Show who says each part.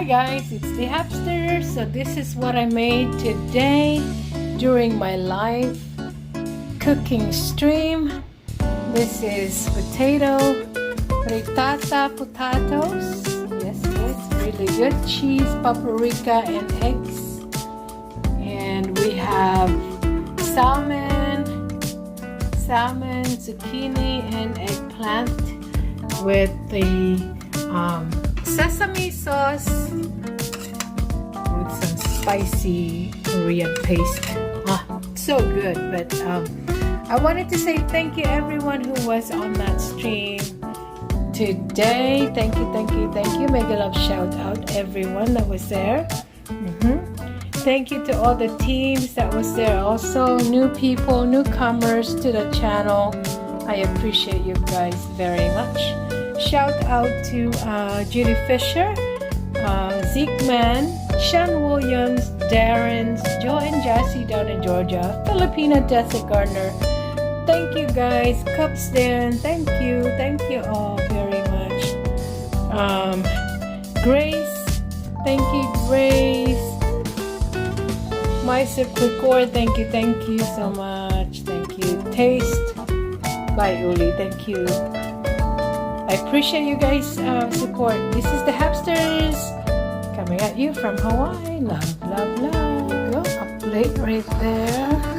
Speaker 1: Hi guys, it's the Hapster. So this is what I made today during my live cooking stream. This is frittata potatoes. Yes, it's really good. Cheese, paprika, and eggs. And we have salmon, zucchini, and eggplant with the sesame sauce with some spicy Korean paste. So good. But I wanted to say thank you everyone who was on that stream today. Thank you. Mega love shout out everyone that was there. Thank you to all the teams that was there, also new people, newcomers to the channel. I appreciate you guys very much. Shout out to Judy Fisher, Zeke Man, Sean Williams, Darren, Joe and Jassy down in Georgia, Filipina Desert Gardner. Thank you guys. Cups Dan, thank you all very much. Grace, thank you Grace. Myself Record, thank you so much. Thank you. Taste by Uli, thank you. I appreciate you guys' support. This is the Hapsters coming at you from Hawaii. Love. Go up plate right there.